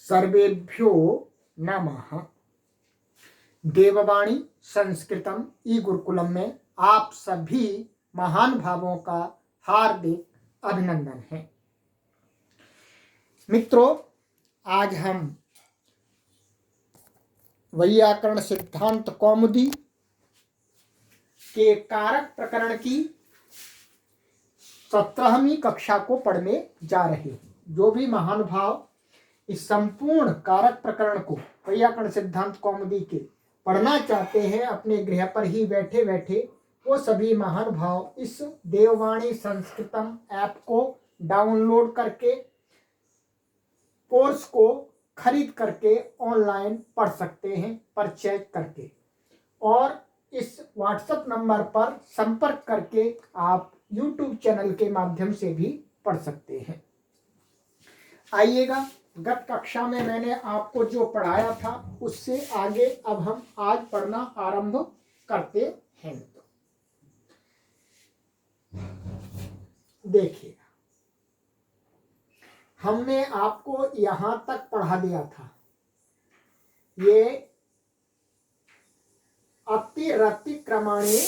सर्वेभ्यो नमः। देववाणी संस्कृतम ई गुरुकुलम में आप सभी महान भावों का हार्दिक अभिनंदन है। मित्रों, आज हम वैयाकरण सिद्धांत कौमुदी के कारक प्रकरण की 17वीं कक्षा को पढ़ने जा रहे हैं। जो भी महानुभाव इस संपूर्ण कारक प्रकरण को वैयाकरण सिद्धांत कौमुदी के पढ़ना चाहते हैं अपने गृह पर ही बैठे बैठे, वो सभी महानुभाव इस देववाणी संस्कृतम ऐप को डाउनलोड करके कोर्स को खरीद करके ऑनलाइन पढ़ सकते हैं परचेज करके, और इस व्हाट्सएप नंबर पर संपर्क करके आप यूट्यूब चैनल के माध्यम से भी पढ़ सकते हैं। आइएगा, गत कक्षा में मैंने आपको जो पढ़ाया था उससे आगे अब हम आज पढ़ना आरंभ करते हैं। देखिए, हमने आपको यहां तक पढ़ा दिया था। ये अतिरतिक्रमणे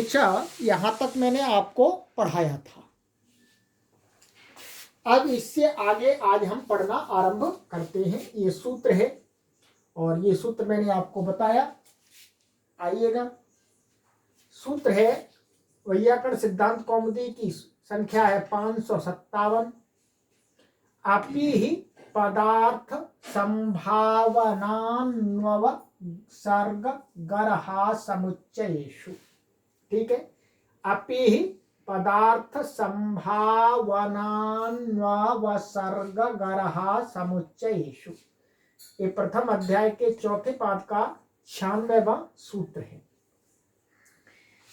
च यहां तक मैंने आपको पढ़ाया था। अब इससे आगे आज हम पढ़ना आरंभ करते हैं। ये सूत्र है और ये सूत्र मैंने आपको बताया। आइएगा, सूत्र है वैयाकरण सिद्धांत कौमुदी की संख्या है 557। अपि पदार्थ संभावनान्वसर्ग गरहा समुच्चयेषु। ठीक है, अपि पदार्थ संभावनान्वसर्ग गरहा समुच्चयेषु। ये प्रथम अध्याय के चौथे पाद का 96वां सूत्र है।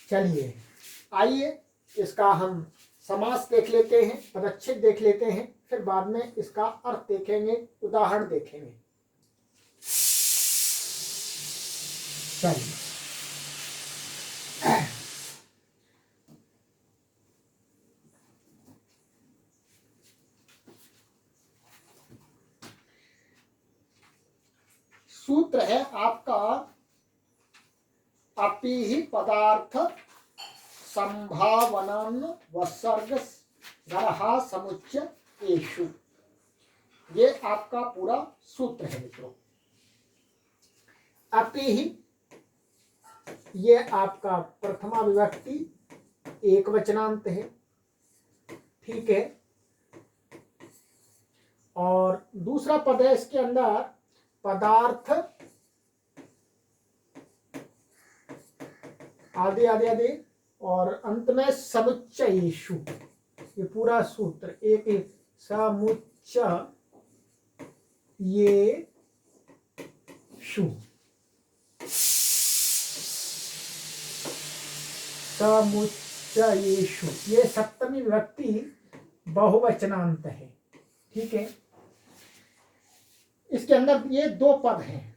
चलिए, आइए इसका हम समास देख लेते हैं, पदच्छेद देख लेते हैं, फिर बाद में इसका अर्थ देखेंगे, उदाहरण देखेंगे। चलिए, सूत्र है आपका अपि पदार्थ संभावनान्वसर्ग गरहा समुच्चयेषु। ये आपका पूरा सूत्र है मित्रों। अपि ये आपका प्रथमा विभक्ति एक वचनांत है। ठीक है, और दूसरा पद है इसके अंदर पदार्थ आदि आदि आदि, और अंत में समुच्चयेषु। ये पूरा सूत्र एक एक समुच्चयेषु। समुच्चयेषु ये सप्तमी विभक्ति बहुवचनांत है। ठीक है, इसके अंदर ये दो पद हैं।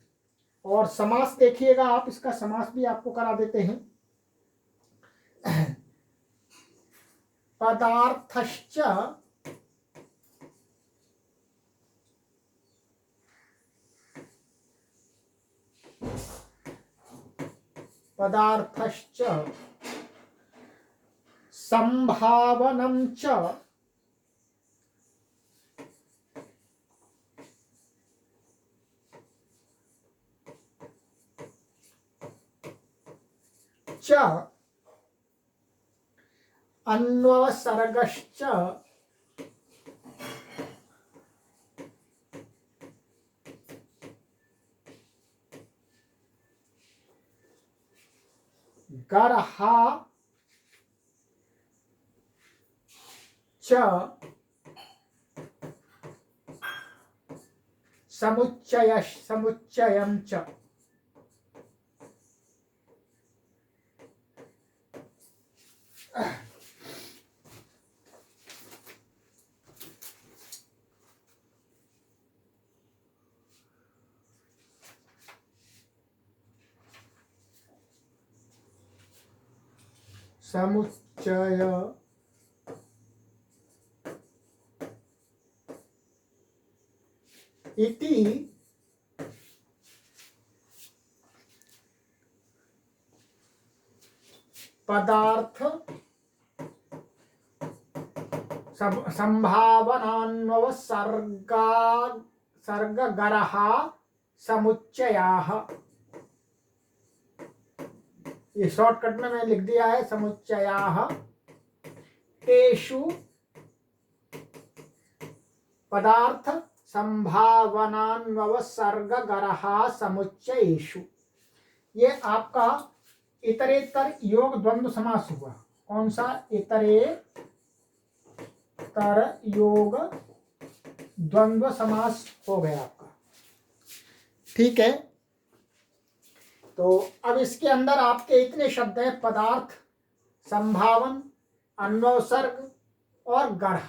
और समास देखिएगा आप, इसका समास भी आपको करा देते हैं। पदार्थश्च संभावनं च अन्वसर्गश्च गरहा च समुच्चयं च। समुच्चय इति पदार्थ संभावनान्वव सर्गगरः समुच्चयाः। ये शॉर्टकट में मैं लिख दिया है समुच्चयाः। तेषु पदार्थ संभावनान्वव सर्गगरः समुच्चयेषु। ये आपका इतरेतर योग द्वंद्व समास हुआ। कौन सा? इतरेतर योग द्वंद्व समास हो गया आपका। ठीक है, तो अब इसके अंदर आपके इतने शब्द हैं: पदार्थ, संभावन, अन्वसर्ग और गढ़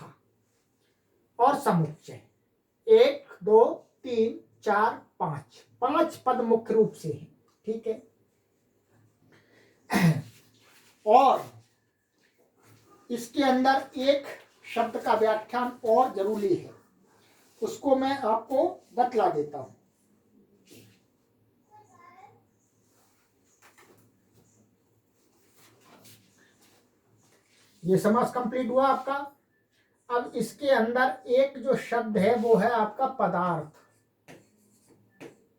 और समुच्चय। 1 2 3 4 5 5 पद मुख्य रूप से हैं। ठीक है, और इसके अंदर एक शब्द का व्याख्यान और जरूरी है, उसको मैं आपको बतला देता हूं। ये समास कंप्लीट हुआ आपका। अब इसके अंदर एक जो शब्द है वो है आपका पदार्थ।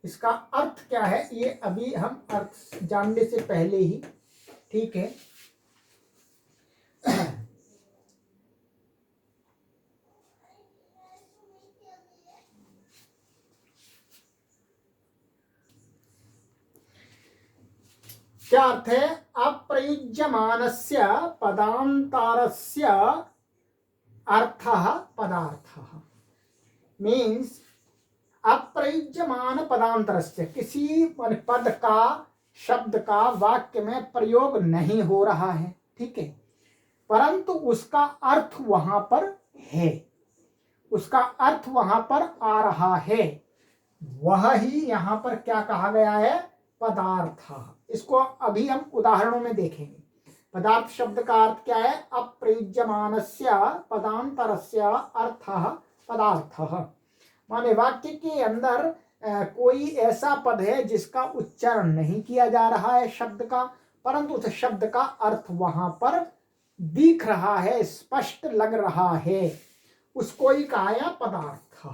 इसका अर्थ क्या है ये अभी हम अर्थ जानने से पहले ही, ठीक है, क्या अर्थ है? अप्रयुज्यमानस्य पदांतरस्य अर्थः पदार्थः। मीन्स अप्रयुज्यमान पदांतरस्य, किसी पद का, शब्द का वाक्य में प्रयोग नहीं हो रहा है, ठीक है, परंतु उसका अर्थ वहां पर है, उसका अर्थ वहां पर आ रहा है, वह ही यहां पर क्या कहा गया है? पदार्थ। इसको अभी हम उदाहरणों में देखेंगे। पदार्थ शब्द का अर्थ क्या है? अप्रयुज्यमानस्य पदांतरस्य अर्थः पदार्थः। माने वाक्य के अंदर कोई ऐसा पद है जिसका उच्चारण नहीं किया जा रहा है शब्द का, परंतु उस शब्द का अर्थ वहां पर दिख रहा है, स्पष्ट लग रहा है, उसको ही कहा है पदार्थ।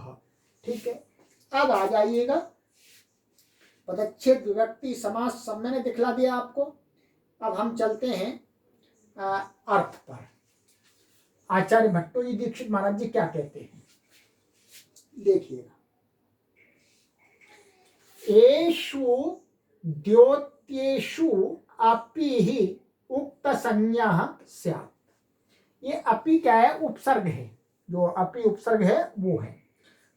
ठीक है, अब आ जाइएगा पदच्छेद विभक्ति समास सब मैंने दिखला दिया आपको। अब हम चलते हैं अर्थ पर। आचार्य भट्टो जी दीक्षित महाराज जी क्या कहते हैं, देखिएगा। एषु द्योत्येषु अपि ही उक्त संज्ञा स्यात्। ये अपि क्या है? उपसर्ग है। जो अपि उपसर्ग है वो है,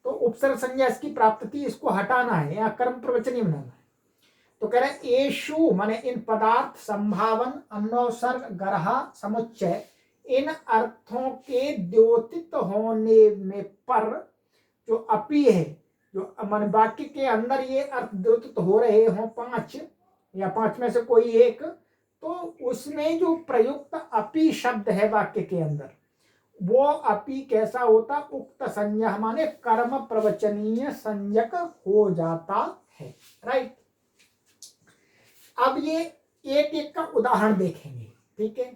तो उपसर्ग संज्ञा इसकी प्राप्ति, इसको हटाना है या कर्म प्रवचनी बनाना है। तो कह रहे एषु माने इन पदार्थ, संभावन, अन्वसर्ग, गरहा, समुच्चय, इन अर्थों के द्योतित होने में पर जो अपि है, जो मन वाक्य के अंदर ये अर्थ द्योतित हो रहे हों 5 या 5 में से कोई एक, तो उसमें जो प्रयुक्त अपि शब्द है वाक्य के अंदर, वो अपि कैसा होता? उक्त संज्ञा माने कर्म प्रवचनीय संज्ञक हो जाता है। राइट, अब ये एक एक का उदाहरण देखेंगे। ठीक है,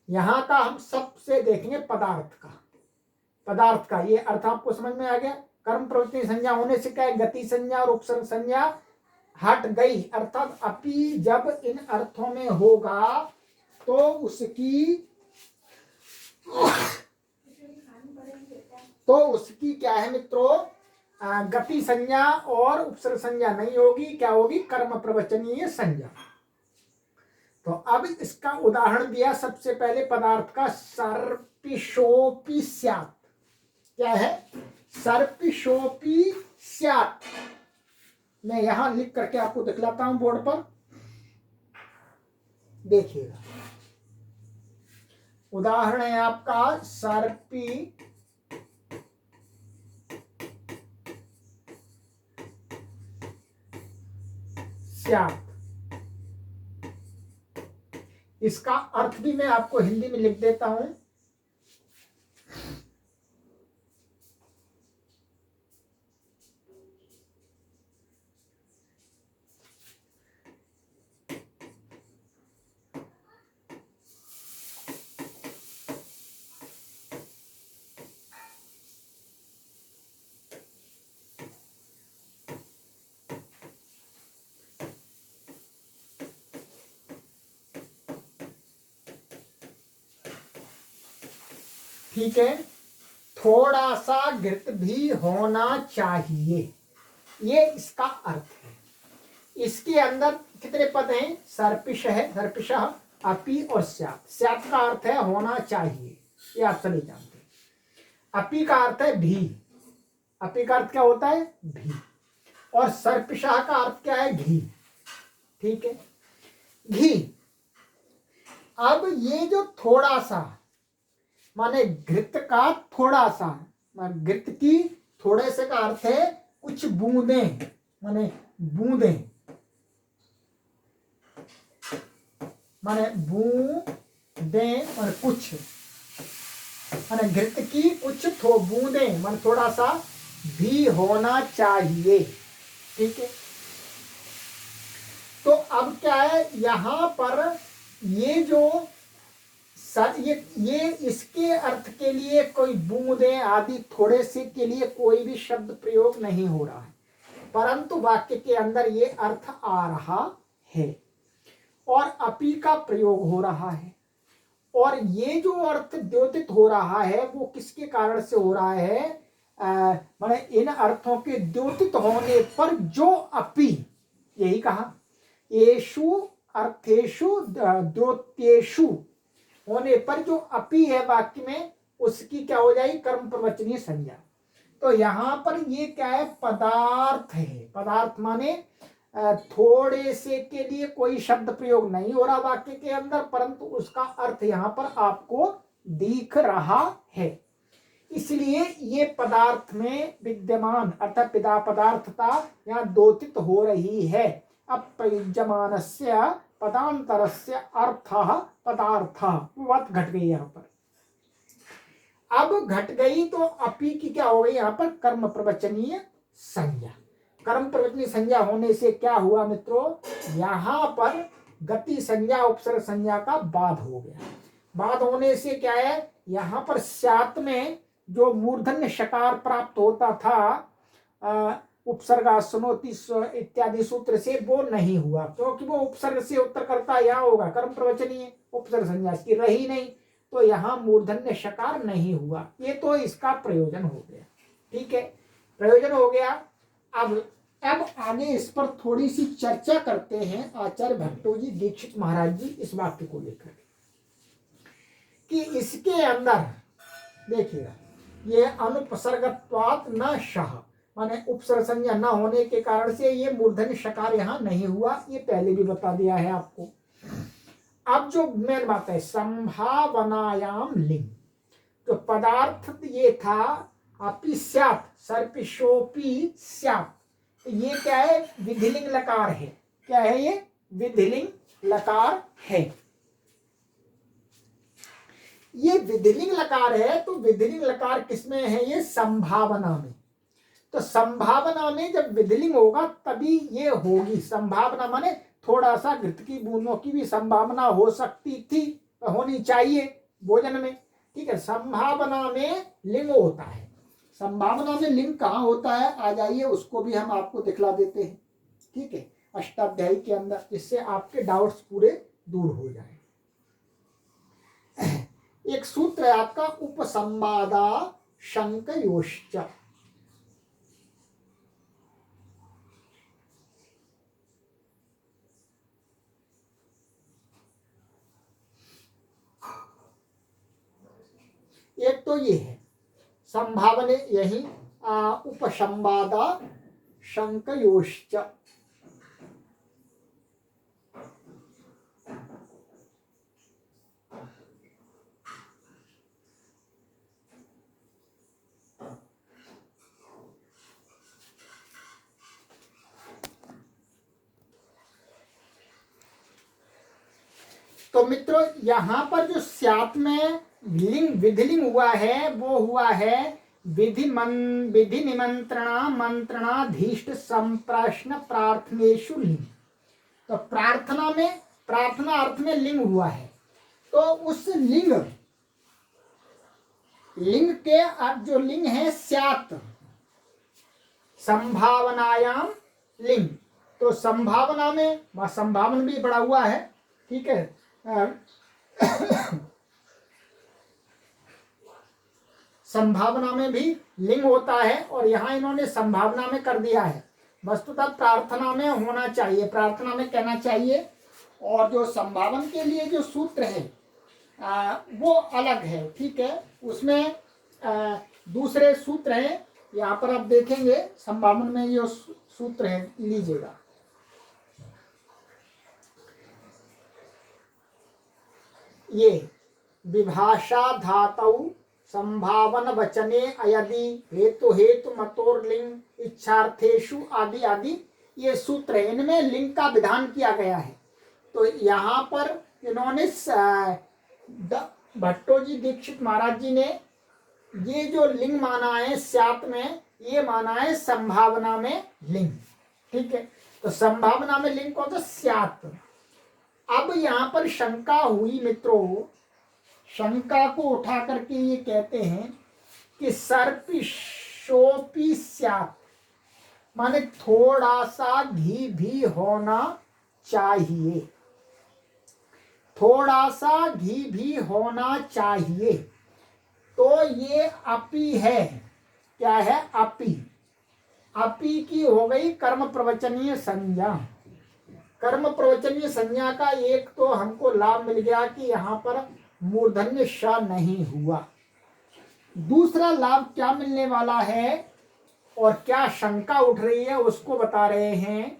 यहां का हम सबसे देखेंगे पदार्थ का। पदार्थ का ये अर्थ आपको समझ में आ गया। कर्म प्रवृत्ति संज्ञा होने से क्या है? गति संज्ञा और उपसर्ग संज्ञा हट गई, अर्थात अपि जब इन अर्थों में होगा तो उसकी क्या है मित्रों? गति संज्ञा और उपसर्ग संज्ञा नहीं होगी, क्या होगी? कर्म प्रवचनीय संज्ञा। तो अब इसका उदाहरण दिया सबसे पहले पदार्थ का, सर्पिशोपि स्यात्। क्या है? सर्पिशोपि स्यात्। मैं यहां लिख करके आपको दिखलाता हूं बोर्ड पर, देखिएगा। उदाहरण है आपका सर्पि स्यात्। इसका अर्थ भी मैं आपको हिंदी में लिख देता हूं। ठीक है, थोड़ा सा घृत भी होना चाहिए, ये इसका अर्थ है। इसके अंदर कितने पद हैं? सर्पिश है, सर्पिशः, अपि और स्यात्। स्यात् का अर्थ है होना चाहिए, ये आप सभी जानते हैं। अपि का अर्थ है भी, अपि का अर्थ क्या होता है? भी। और सर्पिशः का अर्थ क्या है? घी। ठीक है, घी। अब ये जो थोड़ा सा माने घृत का थोड़ा सा, घृत की थोड़े से का अर्थ है कुछ बूंदें, माने बूंदें, माने बूंदें और कुछ, माने घृत की कुछ बूंदें माने थोड़ा सा भी होना चाहिए। ठीक है, तो अब क्या है यहां पर ये जो ये इसके अर्थ के लिए कोई बूंदें आदि थोड़े से के लिए कोई भी शब्द प्रयोग नहीं हो रहा है, परंतु वाक्य के अंदर ये अर्थ आ रहा है और अपि का प्रयोग हो रहा है। और ये जो अर्थ द्योतित हो रहा है वो किसके कारण से हो रहा है? माने इन अर्थों के द्योतित होने पर जो अपि, यही कहा, येषु अर्थेषु द्योत्येषु होने पर जो अपि है वाक्य में, उसकी क्या हो जाएगी? कर्म प्रवचनीय संज्ञा। तो यहां पर ये क्या है? पदार्थ है। पदार्थ माने थोड़े से के लिए कोई शब्द प्रयोग नहीं हो रहा वाक्य के अंदर, परंतु उसका अर्थ यहां पर आपको दिख रहा है। इसलिए ये पदार्थ में विद्यमान अर्थात पिता पदार्थता यहाँ द्योतित हो रही है। अप्रयुज्यमानस्य पदांतरस्य अर्थः पदार्थः, वो बात घट गई यहाँ पर। अब घट गई तो अपि की क्या हो गई यहाँ पर? कर्म प्रवचनीय संज्ञा। कर्म प्रवचनीय संज्ञा होने से क्या हुआ मित्रों? यहाँ पर गति संज्ञा उपसर्ग संज्ञा का बाध हो गया। बाध होने से क्या है? यहाँ पर स्यात् में जो मूर्धन्य शकार प्राप्त होता था उपसर्गा सुनोति इत्यादि सूत्र से, वो नहीं हुआ, क्योंकि वो उपसर्ग से उत्तर करता यहाँ होगा कर्म प्रवचनीय, उपसर्ग संज्ञा इसकी रही नहीं, तो यहाँ मूर्धन्य शकार नहीं हुआ। ये तो इसका प्रयोजन हो गया। ठीक है, प्रयोजन हो गया। अब आगे इस पर थोड़ी सी चर्चा करते हैं आचार्य भट्टोजी दीक्षित महाराज जी इस वाक्य को लेकर कि इसके अंदर देखिएगा, ये अनुपसर्गत्वात् न शः, माने उपसर्ग संज्ञा न होने के कारण से ये मूर्धन्य शकार यहाँ नहीं हुआ, ये पहले भी बता दिया है आपको। अब जो मेन बात है संभावनायाम लिंग, तो पदार्थ ये था अपि स्यात्, सर्पिशोपि स्यात्, ये क्या है? विधिलिंग लकार है। क्या है ये? विधिलिंग लकार है। ये विधिलिंग लकार है, तो विधिलिंग लकार किसमें है? ये संभावना में। तो संभावना में जब विधिलिंग होगा तभी ये होगी। संभावना माने थोड़ा सा घृत की बूंदों की भी संभावना हो सकती थी, होनी चाहिए भोजन में। ठीक है, संभावना में लिंग होता है। संभावना में लिंग कहाँ होता है? आ जाइए, उसको भी हम आपको दिखला देते हैं। ठीक है, अष्टाध्यायी के अंदर, जिससे आपके डाउट्स पूरे दूर हो जाए। एक सूत्र है आपका उपसंवादा शंकयोश्च। एक तो ये है संभावने, यही उपसंवादा शंकयोश्च। तो मित्रों यहां पर जो स्यात् में लिंग विधिलिंग हुआ है वो हुआ है विधि निमंत्रणा मंत्रणाधीष्ट संप्रश्न प्रार्थनेषु लिंग। तो प्रार्थना में, प्रार्थना अर्थ में लिंग हुआ है, तो उस लिंग के जो लिंग है स्यात्, संभावनायाम लिंग। तो संभावना में संभावना भी पड़ा हुआ है। ठीक है, संभावना में भी लिंग होता है और यहाँ इन्होंने संभावना में कर दिया है। वस्तुतः प्रार्थना में होना चाहिए, प्रार्थना में कहना चाहिए। और जो संभावन के लिए जो सूत्र है वो अलग है, ठीक है। उसमें दूसरे सूत्र हैं, यहाँ पर आप देखेंगे संभावन में जो सूत्र है लीजिएगा। ये विभाषा धातु संभावन वचने अयदि हेतु हेतु मतोर्लिंग इच्छार्थेषु आदि आदि ये सूत्र है, इनमें लिंग का विधान किया गया है। तो यहाँ पर इन्होंने भट्टो जी दीक्षित महाराज जी ने ये जो लिंग माना है स्यात में, ये माना है संभावना में लिंग, ठीक है। तो संभावना में लिंग कौन सा? स्यात। अब यहाँ पर शंका हुई मित्रों, शंका को उठा करके ये कहते हैं कि सर्पिशोपि स्यात्, माने थोड़ा सा घी भी होना चाहिए, थोड़ा सा घी भी होना चाहिए। तो ये अपी है, क्या है? अपी। अपी की हो गई कर्म प्रवचनीय संज्ञा। कर्म प्रवचनीय संज्ञा का एक तो हमको लाभ मिल गया कि यहाँ पर मूर्धन्य श नहीं हुआ। दूसरा लाभ क्या मिलने वाला है और क्या शंका उठ रही है उसको बता रहे हैं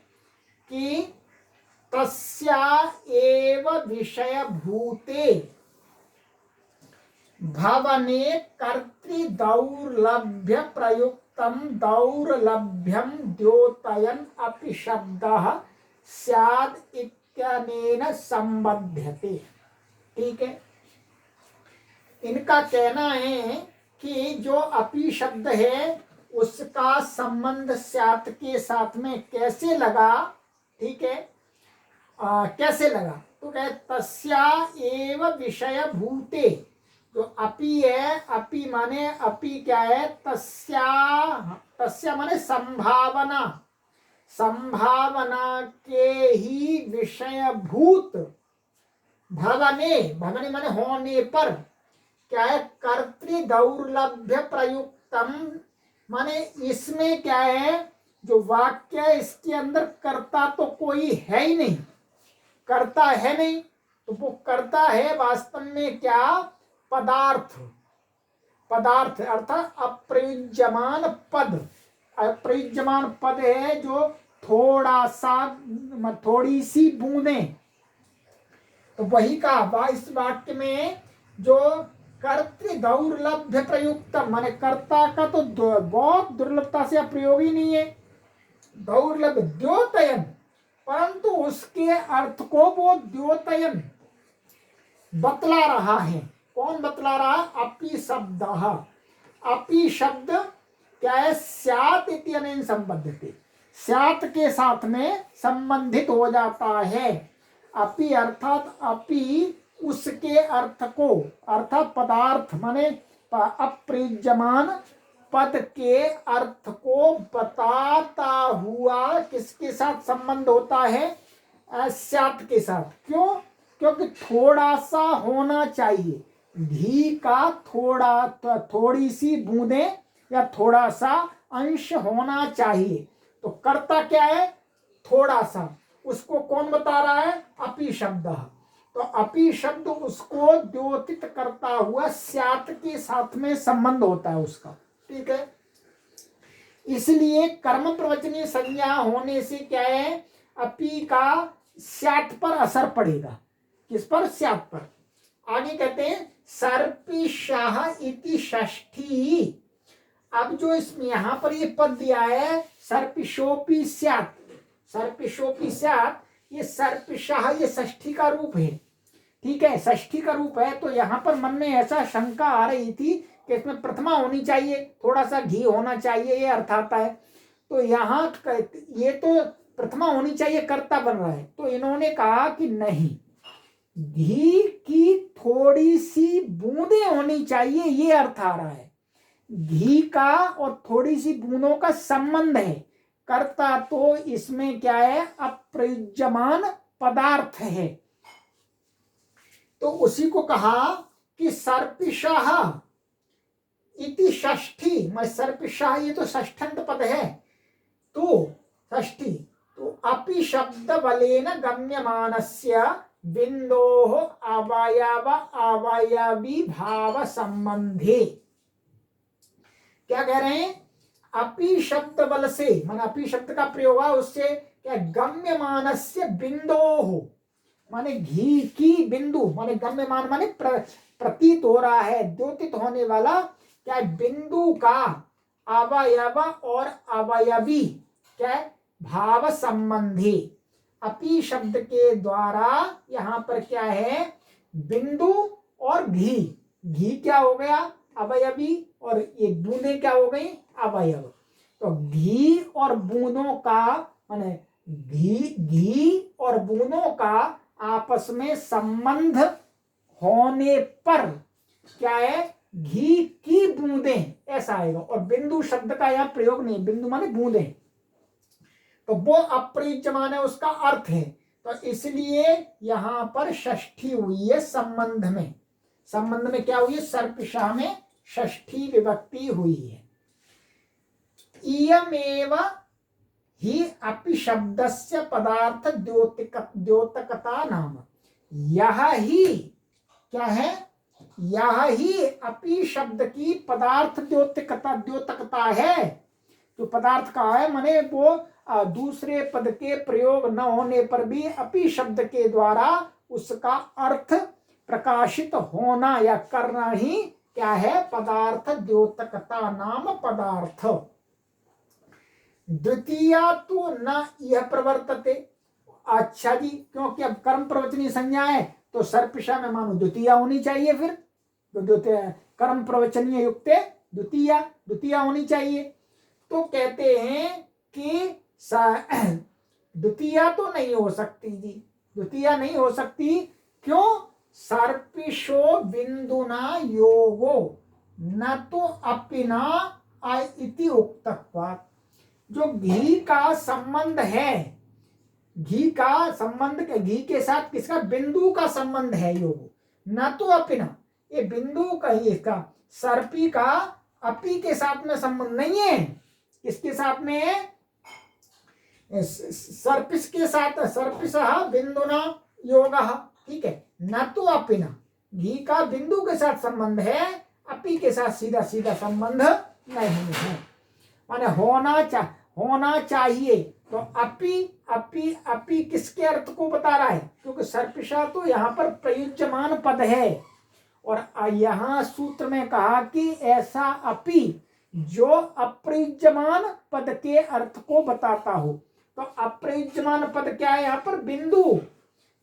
कि तस्या एव विषय भूते भवने कर्तृ दौर्लभ्य प्रयुक्तम दौर्लभ्यम द्योतयन अपि शब्दः स्याद् इत्यनेन संबध्यते, ठीक है। इनका कहना है कि जो अपि शब्द है उसका संबंध स्यात् के साथ में कैसे लगा, ठीक है। कैसे लगा? तो कहे तस्या एव विषय भूते, जो अपि है, अपि माने अपि क्या है? तस्या, तस्या माने संभावना, संभावना के ही विषय भूत भवने, भवने माने होने पर क्या है? कर्तृ दौर्लभ्य प्रयुक्तम, माने इसमें क्या है? जो वाक्य है इसके अंदर कर्ता तो कोई है ही नहीं, कर्ता है नहीं, तो वो कर्ता है वास्तव में क्या? पदार्थ। पदार्थ अर्थात अप्रयुज्यमान पद, अप्रयुज्यमान पद है जो थोड़ा सा, थोड़ी सी बूंदें। तो वही कहा इस वाक्य में जो कर्तृ दौर्लभ्य प्रयुक्त, माने कर्ता का तो बहुत दुर्लभता से प्रयोग ही नहीं है। दौर्लभ द्योतयन, परंतु उसके अर्थ को वो द्योतयन बतला रहा है। कौन बतला रहा? अपि शब्द। अपि शब्द क्या है? स्यात् इत्यनेन संबध्यते, स्यात् के साथ में संबंधित हो जाता है। अपि अर्थात अपि उसके अर्थ को, अर्थात पदार्थ माने अप्रयुज्यमान पद के अर्थ को बताता हुआ किसके साथ संबंध होता है? स्यात् के साथ। क्यों? क्योंकि थोड़ा सा होना चाहिए, घी का थोड़ा, थोड़ी सी बूंदें या थोड़ा सा अंश होना चाहिए। तो कर्ता क्या है? थोड़ा सा। उसको कौन बता रहा है? अपि शब्द। तो अपि शब्द उसको द्योतित करता हुआ स्यात् के साथ में संबंध होता है उसका, ठीक है। इसलिए कर्म प्रवचनीय संज्ञा होने से क्या है? अपि का स्यात् पर असर पड़ेगा। किस पर? स्यात् पर। आगे कहते हैं सर्पिशाह इति षष्ठी। अब जो इसमें यहां पर ये पद दिया है सर्पिशोपि स्यात्, सर्पिशोपि स्यात्, ये सर्पिशाह ये षष्ठी का रूप है, ठीक है। षष्ठी का रूप है। तो यहाँ पर मन में ऐसा शंका आ रही थी कि इसमें प्रथमा होनी चाहिए, थोड़ा सा घी होना चाहिए, ये अर्थ आता है। तो यहाँ ये तो प्रथमा होनी चाहिए, कर्ता बन रहा है। तो इन्होंने कहा कि नहीं, घी की थोड़ी सी बूंदें होनी चाहिए, ये अर्थ आ रहा है। घी का और थोड़ी सी बूंदों का संबंध है। कर्ता तो इसमें क्या है? अप्रयुज्यमान पदार्थ है। तो उसी को कहा कि सर्पिशाह, इति षष्ठी, मैं सर्पिषः ये तो षष्ठंत पद है, तो षष्ठी तो अपि शब्द बलेन गम्यमानस्य बिंदोः अवयव अवयवी भाव संबंधे। क्या कह रहे हैं? अपि शब्द बल से, माने अपि शब्द का प्रयोग है उससे क्या, गम्यमानस्य बिंदोः माने घी की बिंदु, माने गम्यमान माने प्रतीत हो रहा है, द्योतित होने वाला क्या, बिंदु का अवयव और अवयवी क्या है, भाव संबंधी। अपि शब्द के द्वारा यहाँ पर क्या है, बिंदु और घी, घी क्या हो गया, अवयवी, और ये बूंदे क्या हो गई, अवयव। तो घी और बूंदों का माने घी और बूंदों का आपस में संबंध होने पर क्या है, घी की बूंदें ऐसा आएगा। और बिंदु शब्द का यहाँ प्रयोग नहीं, बिंदु माने बूंदे, तो वो अप्रयुज्यमान है, उसका अर्थ है। तो इसलिए यहां पर षष्ठी हुई है संबंध में। संबंध में क्या हुई है, सर्पिषा में षष्ठी विभक्ति हुई है। इयमेव ही अपि शब्दस्य पदार्थ द्योतकता नाम, यह ही क्या है, यह ही अपि शब्द की पदार्थ द्योतकता है। जो पदार्थ का है माने वो दूसरे पद के प्रयोग न होने पर भी अपि शब्द के द्वारा उसका अर्थ प्रकाशित होना या करना ही क्या है, पदार्थ द्योतकता नाम पदार्थ। द्वितीया तो न यह प्रवर्तते। अच्छा जी, क्योंकि अब कर्म प्रवचनी संज्ञा है तो सर्पिषा में मानो द्वितीया होनी चाहिए, फिर तो द्वितीय कर्म प्रवचनीय युक्त द्वितीया होनी चाहिए। तो कहते हैं कि द्वितीया तो नहीं हो सकती जी, द्वितीया नहीं हो सकती। क्यों? सर्पिषो बिंदुना योगो न तो अपिना इति उक्तत्वात्। जो घी का संबंध है, घी का संबंध, घी के साथ किसका, बिंदु का संबंध है योग, न तो अपिना, ये बिंदु का ही, इसका सर्पी का अपि के साथ में संबंध नहीं है। किसके साथ में है, सर्पिस के साथ, सर्पिसः बिंदुना योगः, ठीक है। न तो अपिना, घी का बिंदु के साथ संबंध है, अपि के साथ सीधा सीधा संबंध नहीं है। माने होना चाहिए। तो अपि किसके अर्थ को बता रहा है, क्योंकि सर्पिषा तो यहाँ पर प्रयुज्यमान पद है, और यहाँ सूत्र में कहा कि ऐसा अपि जो अप्रयुज्यमान पद के अर्थ को बताता हो। तो अप्रयुज्यमान पद क्या है यहाँ पर, बिंदु।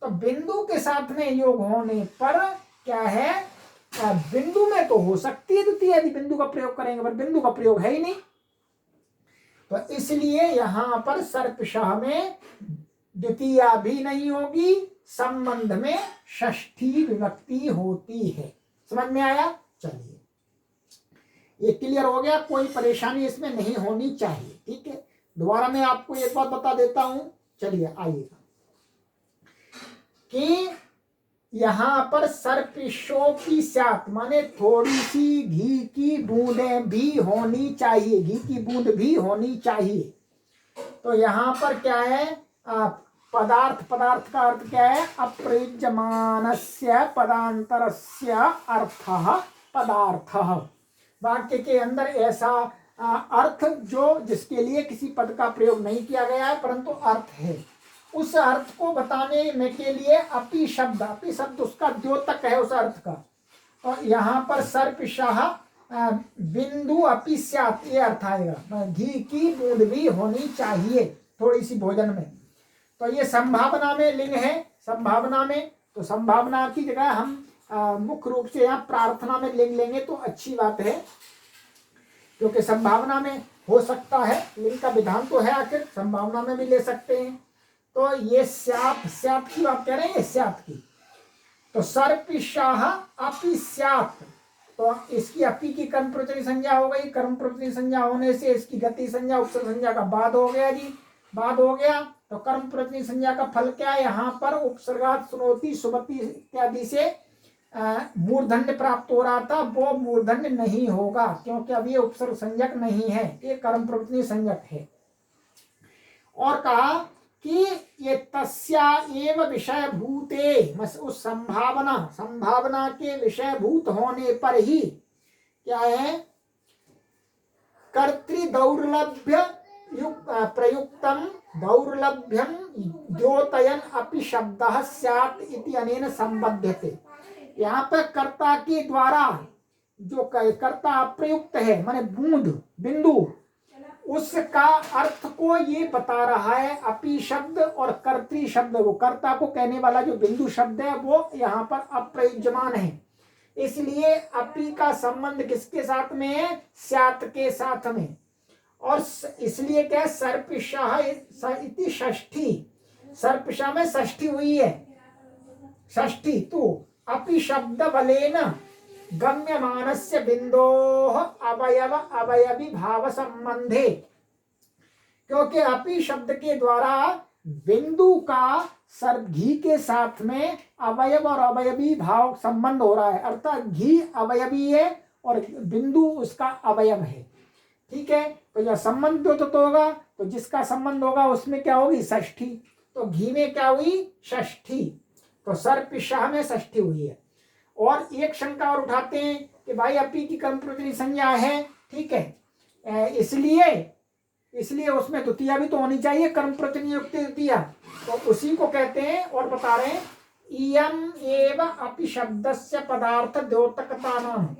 तो बिंदु के साथ में योग होने पर क्या है, बिंदु में तो हो सकती है द्वितीय यदि बिंदु का प्रयोग करेंगे, पर बिंदु का प्रयोग है ही नहीं। तो इसलिए यहां पर सर्पिषः में द्वितीया भी नहीं होगी, संबंध में षष्ठी विभक्ति होती है। समझ में आया? चलिए, ये क्लियर हो गया, कोई परेशानी इसमें नहीं होनी चाहिए, ठीक है। दोबारा मैं आपको एक बात बता देता हूं, चलिए आइएगा, कि यहां पर सर्पिषोपि स्यात् माने थोड़ी सी घी की बूंदें भी होनी चाहिए, घी की बूंद भी होनी चाहिए। तो यहां पर क्या है, पदार्थ का अर्थ क्या है, अप्रयुज्यमानस्य पदांतरस्य अर्थः पदार्थः। वाक्य के अंदर ऐसा अर्थ जो जिसके लिए किसी पद का प्रयोग नहीं किया गया है परंतु अर्थ है, उस अर्थ को बताने में के लिए अपि शब्द उसका द्योतक है उस अर्थ का। और यहाँ पर सर्पिषः बिंदु अपि स्यात् ये अर्थ आएगा, घी की बूंद भी होनी चाहिए थोड़ी सी भोजन में। तो ये संभावना में लिंग है, संभावना में, तो संभावना की जगह हम मुख्य रूप से यहाँ प्रार्थना में लिंग लेंगे तो अच्छी बात है, क्योंकि संभावना में हो सकता है, लिंग का विधान तो है, आखिर संभावना में भी ले सकते हैं। तो ये स्यात् की बात कह रहे हैं, स्यात् की। तो सर्पिषः अपि स्यात्, तो इसकी अपि की कर्म प्रवचनी संज्ञा हो गई, कर्म प्रवचनी संज्ञा होने से इसकी गति संज्ञा उपसर्ग संज्ञा का बाद हो गया जी, बाद हो गया। तो कर्म प्रवचनी संज्ञा का फल क्या है, यहाँ पर उपसर्गात् सुनोति सुबति इत्यादि से मूर्धन्य प्राप्त हो रहा था वो मूर्धन्य नहीं होगा, क्योंकि अब ये उपसर्ग संज्ञक नहीं है, ये कर्म प्रवृत्ति संज्ञक है। और कहा कि ये तस्या एव विषय भूते, उस संभावना के विषय भूत होने पर ही क्या है, कर्तृ दौर्लभ्य प्रयुक्तम दौर्लभ्यम द्योतयन अपि शब्दः स्यात् इति अनेन संबध्यते। यहाँ पर कर्ता के द्वारा जो कर्ता अप्रयुक्त है माने बूंद बिंदु, उसका अर्थ को ये बता रहा है। अपि शब्द और कर्तृ शब्द, वो कर्ता को कहने वाला जो बिंदु शब्द है वो यहाँ पर अप्रयुज्यमान है, इसलिए अपि का संबंध किसके साथ में है, स्यात् के साथ में। और इसलिए क्या, सर्पिशः इति षष्ठी, सर्पिशः में षष्ठी हुई है, षष्ठी। तो अपि शब्द बलेन गम्यमानस्य बिंदोः अवयव अवयवी भाव संबंधे, क्योंकि अपि शब्द के द्वारा बिंदु का घी के साथ में अवयव और अवयवी भाव संबंध हो रहा है, अर्थात घी अवयवी है और बिंदु उसका अवयव है। ठीक है, तो यह संबंध तो होगा, तो जिसका संबंध होगा उसमें क्या होगी, षष्ठी। तो घी में क्या हुई, षष्ठी, तो सर्पिशः में षष्ठी हुई है। और एक शंका और उठाते हैं कि भाई अपि की कर्म प्रवृत्ति संज्ञा है, ठीक है, इसलिए उसमें द्वितीया भी तो होनी चाहिए, कर्म प्रवृत्ति युक्त द्वितीया, तो उसी को कहते हैं और बता रहे हैं इयम एव अपि शब्दस्य पदार्थ द्योतकतानाम,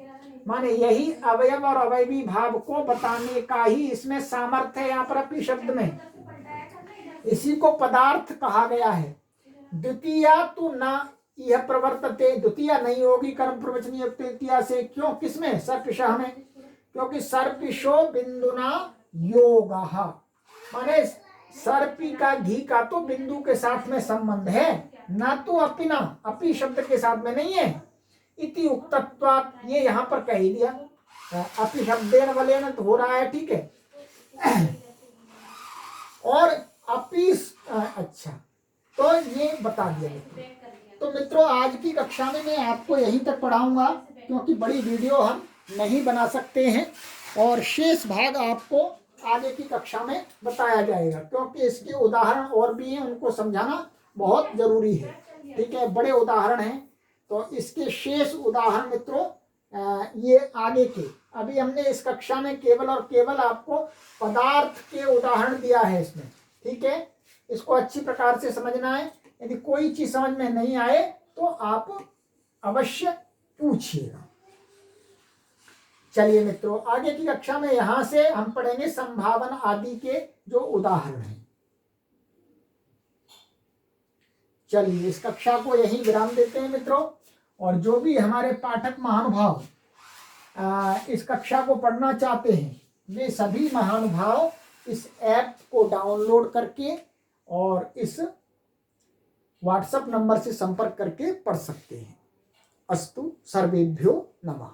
माने यही अवयव और अवयवी भाव को बताने का ही इसमें सामर्थ्य है। यहाँ पर अपि शब्द में इसी को पदार्थ कहा गया है। द्वितीया तो न यह प्रवर्तते, द्वितीया नहीं होगी कर्म प्रवचनीय युक्त द्वितीया से। क्यों, किसमें, सर्पिशः में, क्योंकि सर्पिशो बिंदुना योगः, माने सर्पी का घी का तो बिंदु के साथ में संबंध है, ना तो अपिना, अपि शब्द के साथ में नहीं है। इति उक्तत्वात्, ये यहाँ पर कह ही दिया, अपि शब्देन बलेन तो हो रहा है, ठीक है। और अपि, अच्छा, तो ये बता दिया। तो मित्रों आज की कक्षा में मैं आपको यहीं तक पढ़ाऊंगा, क्योंकि बड़ी वीडियो हम नहीं बना सकते हैं, और शेष भाग आपको आगे की कक्षा में बताया जाएगा, क्योंकि इसके उदाहरण और भी हैं, उनको समझाना बहुत जरूरी है। ठीक है, बड़े उदाहरण हैं, तो इसके शेष उदाहरण मित्रों ये आगे के, अभी हमने इस कक्षा में केवल और केवल आपको पदार्थ के उदाहरण दिया है इसमें। ठीक है, इसको अच्छी प्रकार से समझना है। यदि कोई चीज समझ में नहीं आए तो आप अवश्य पूछिएगा। चलिए मित्रों, आगे की कक्षा में यहां से हम पढ़ेंगे संभावना आदि के जो उदाहरण हैं। चलिए इस कक्षा को यही विराम देते हैं मित्रों, और जो भी हमारे पाठक महानुभाव इस कक्षा को पढ़ना चाहते हैं, वे सभी महानुभाव इस ऐप को डाउनलोड करके और इस व्हाट्सएप नंबर से संपर्क करके पढ़ सकते हैं। अस्तु सर्वेभ्यो नमः।